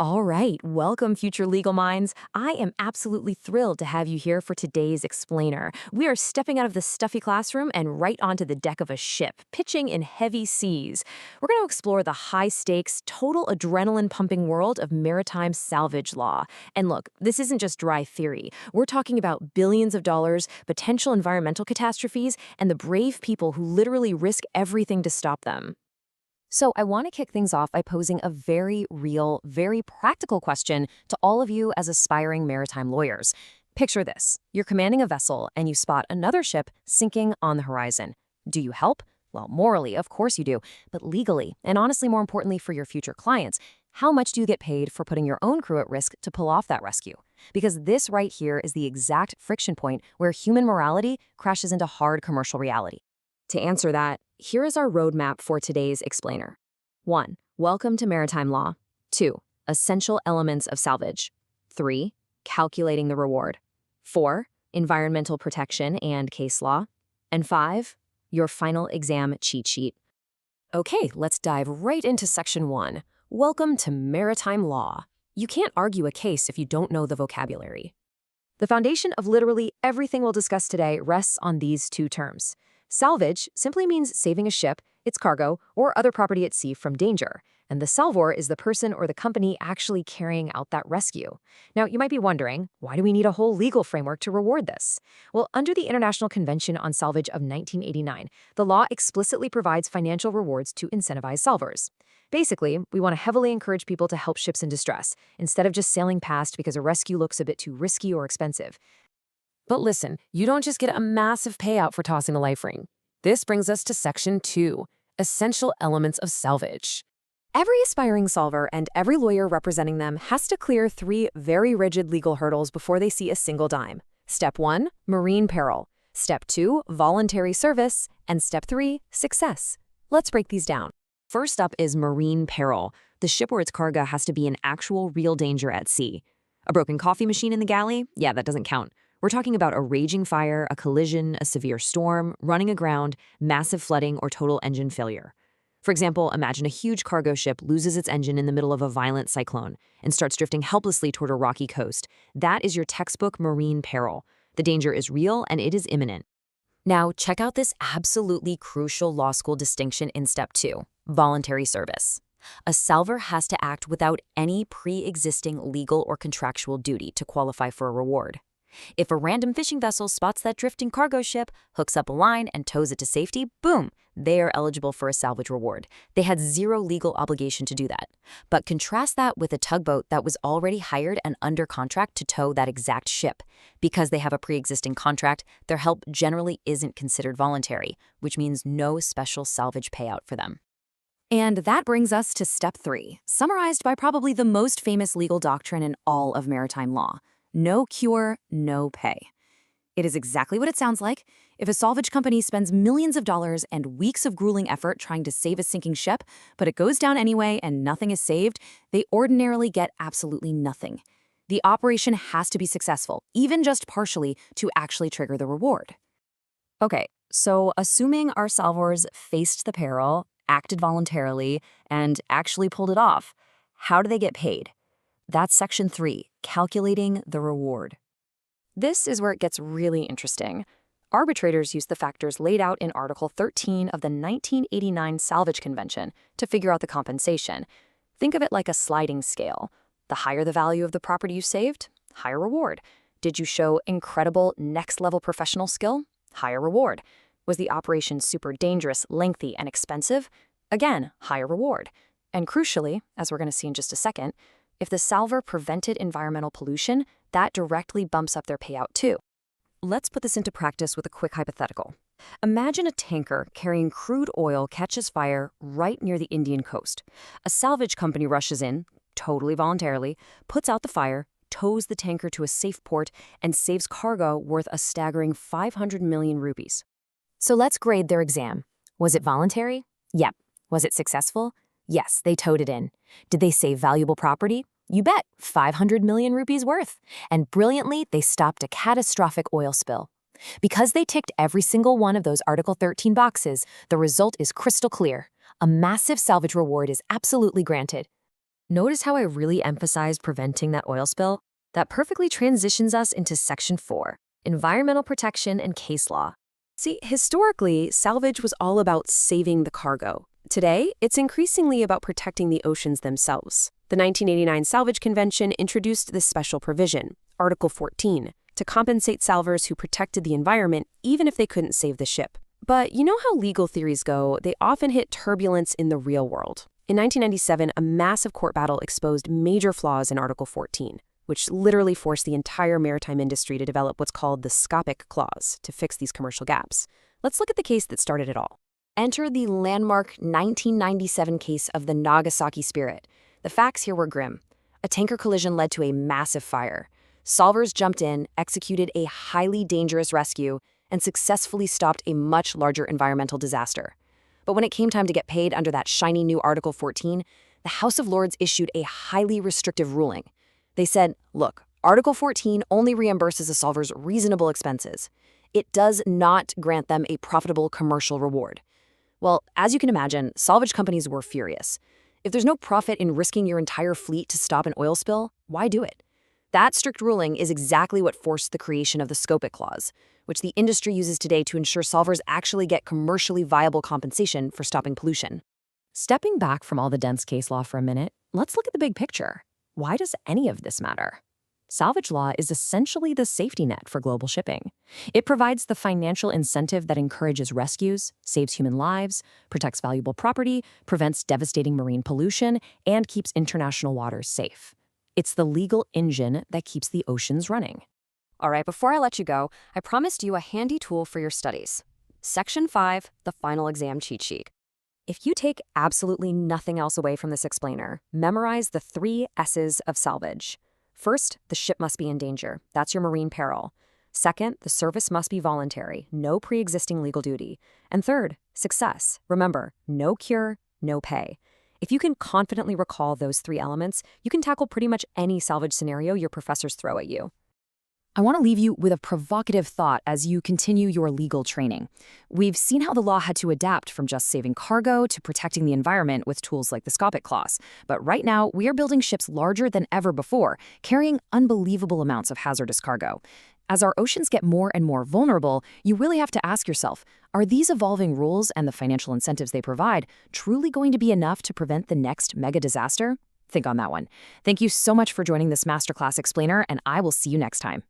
All right, welcome, future legal minds. I am absolutely thrilled to have you here for today's explainer. We are stepping out of the stuffy classroom and right onto the deck of a ship, pitching in heavy seas. We're going to explore the high stakes, total adrenaline pumping world of maritime salvage law. And look, this isn't just dry theory. We're talking about billions of dollars, potential environmental catastrophes, and the brave people who literally risk everything to stop them. So, I want to kick things off by posing a very real, very practical question to all of you as aspiring maritime lawyers. Picture this. You're commanding a vessel and you spot another ship sinking on the horizon. Do you help? Well, morally, of course you do. But legally, and honestly more importantly for your future clients, how much do you get paid for putting your own crew at risk to pull off that rescue? Because this right here is the exact friction point where human morality crashes into hard commercial reality. To answer that, here is our roadmap for today's explainer. 1. Welcome to maritime law. 2. Essential elements of salvage. 3. Calculating the reward. 4. Environmental protection and case law. And 5. Your final exam cheat sheet. Okay, let's dive right into section 1. Welcome to maritime law. You can't argue a case if you don't know the vocabulary. The foundation of literally everything we'll discuss today rests on these two terms. Salvage simply means saving a ship, its cargo, or other property at sea from danger, and the salvor is the person or the company actually carrying out that rescue. Now, you might be wondering, why do we need a whole legal framework to reward this? Well, under the International Convention on Salvage of 1989, the law explicitly provides financial rewards to incentivize salvors. Basically, we want to heavily encourage people to help ships in distress, instead of just sailing past because a rescue looks a bit too risky or expensive. But listen, you don't just get a massive payout for tossing a life ring. This brings us to section 2, essential elements of salvage. Every aspiring solver and every lawyer representing them has to clear 3 very rigid legal hurdles before they see a single dime. Step 1, marine peril. Step 2, voluntary service. And step 3, success. Let's break these down. First up is marine peril. The ship or its cargo has to be in actual real danger at sea. A broken coffee machine in the galley? Yeah, that doesn't count. We're talking about a raging fire, a collision, a severe storm, running aground, massive flooding, or total engine failure. For example, imagine a huge cargo ship loses its engine in the middle of a violent cyclone and starts drifting helplessly toward a rocky coast. That is your textbook marine peril. The danger is real and it is imminent. Now, check out this absolutely crucial law school distinction in step 2, voluntary service. A salvor has to act without any pre-existing legal or contractual duty to qualify for a reward. If a random fishing vessel spots that drifting cargo ship, hooks up a line, and tows it to safety, boom, they are eligible for a salvage reward. They had zero legal obligation to do that. But contrast that with a tugboat that was already hired and under contract to tow that exact ship. Because they have a pre-existing contract, their help generally isn't considered voluntary, which means no special salvage payout for them. And that brings us to step 3, summarized by probably the most famous legal doctrine in all of maritime law. No cure, no pay. It is exactly what it sounds like. If a salvage company spends millions of dollars and weeks of grueling effort trying to save a sinking ship, but it goes down anyway and nothing is saved, they ordinarily get absolutely nothing. The operation has to be successful, even just partially, to actually trigger the reward. Okay, so assuming our salvors faced the peril, acted voluntarily, and actually pulled it off, how do they get paid? That's section 3, calculating the reward. This is where it gets really interesting. Arbitrators use the factors laid out in Article 13 of the 1989 Salvage Convention to figure out the compensation. Think of it like a sliding scale. The higher the value of the property you saved, higher reward. Did you show incredible next-level professional skill? Higher reward. Was the operation super dangerous, lengthy, and expensive? Again, higher reward. And crucially, as we're going to see in just a second, if the salvor prevented environmental pollution, that directly bumps up their payout too. Let's put this into practice with a quick hypothetical. Imagine a tanker carrying crude oil catches fire right near the Indian coast. A salvage company rushes in, totally voluntarily, puts out the fire, tows the tanker to a safe port, and saves cargo worth a staggering 500 million rupees. So let's grade their exam. Was it voluntary? Yep. Was it successful? Yes, they towed it in. Did they save valuable property? You bet, 500 million rupees worth. And brilliantly, they stopped a catastrophic oil spill. Because they ticked every single one of those Article 13 boxes, the result is crystal clear. A massive salvage reward is absolutely granted. Notice how I really emphasized preventing that oil spill? That perfectly transitions us into Section 4, Environmental Protection and Case Law. See, historically, salvage was all about saving the cargo. Today, it's increasingly about protecting the oceans themselves. The 1989 Salvage Convention introduced this special provision, Article 14, to compensate salvors who protected the environment even if they couldn't save the ship. But you know how legal theories go, they often hit turbulence in the real world. In 1997, a massive court battle exposed major flaws in Article 14, which literally forced the entire maritime industry to develop what's called the scopic clause to fix these commercial gaps. Let's look at the case that started it all. Enter the landmark 1997 case of the Nagasaki Spirit. The facts here were grim. A tanker collision led to a massive fire. Solvers jumped in, executed a highly dangerous rescue, and successfully stopped a much larger environmental disaster. But when it came time to get paid under that shiny new Article 14, the House of Lords issued a highly restrictive ruling. They said, look, Article 14 only reimburses a solver's reasonable expenses. It does not grant them a profitable commercial reward. Well, as you can imagine, salvage companies were furious. If there's no profit in risking your entire fleet to stop an oil spill, why do it? That strict ruling is exactly what forced the creation of the scopic clause, which the industry uses today to ensure solvers actually get commercially viable compensation for stopping pollution. Stepping back from all the dense case law for a minute, let's look at the big picture. Why does any of this matter? Salvage law is essentially the safety net for global shipping. It provides the financial incentive that encourages rescues, saves human lives, protects valuable property, prevents devastating marine pollution, and keeps international waters safe. It's the legal engine that keeps the oceans running. All right, before I let you go, I promised you a handy tool for your studies. Section 5, the final exam cheat sheet. If you take absolutely nothing else away from this explainer, memorize the 3 S's of salvage. First, the ship must be in danger. That's your marine peril. Second, the service must be voluntary, no pre-existing legal duty. And third, success. Remember, no cure, no pay. If you can confidently recall those 3 elements, you can tackle pretty much any salvage scenario your professors throw at you. I want to leave you with a provocative thought as you continue your legal training. We've seen how the law had to adapt from just saving cargo to protecting the environment with tools like the scopic clause. But right now, we are building ships larger than ever before, carrying unbelievable amounts of hazardous cargo. As our oceans get more and more vulnerable, you really have to ask yourself, are these evolving rules and the financial incentives they provide truly going to be enough to prevent the next mega disaster? Think on that one. Thank you so much for joining this masterclass explainer, and I will see you next time.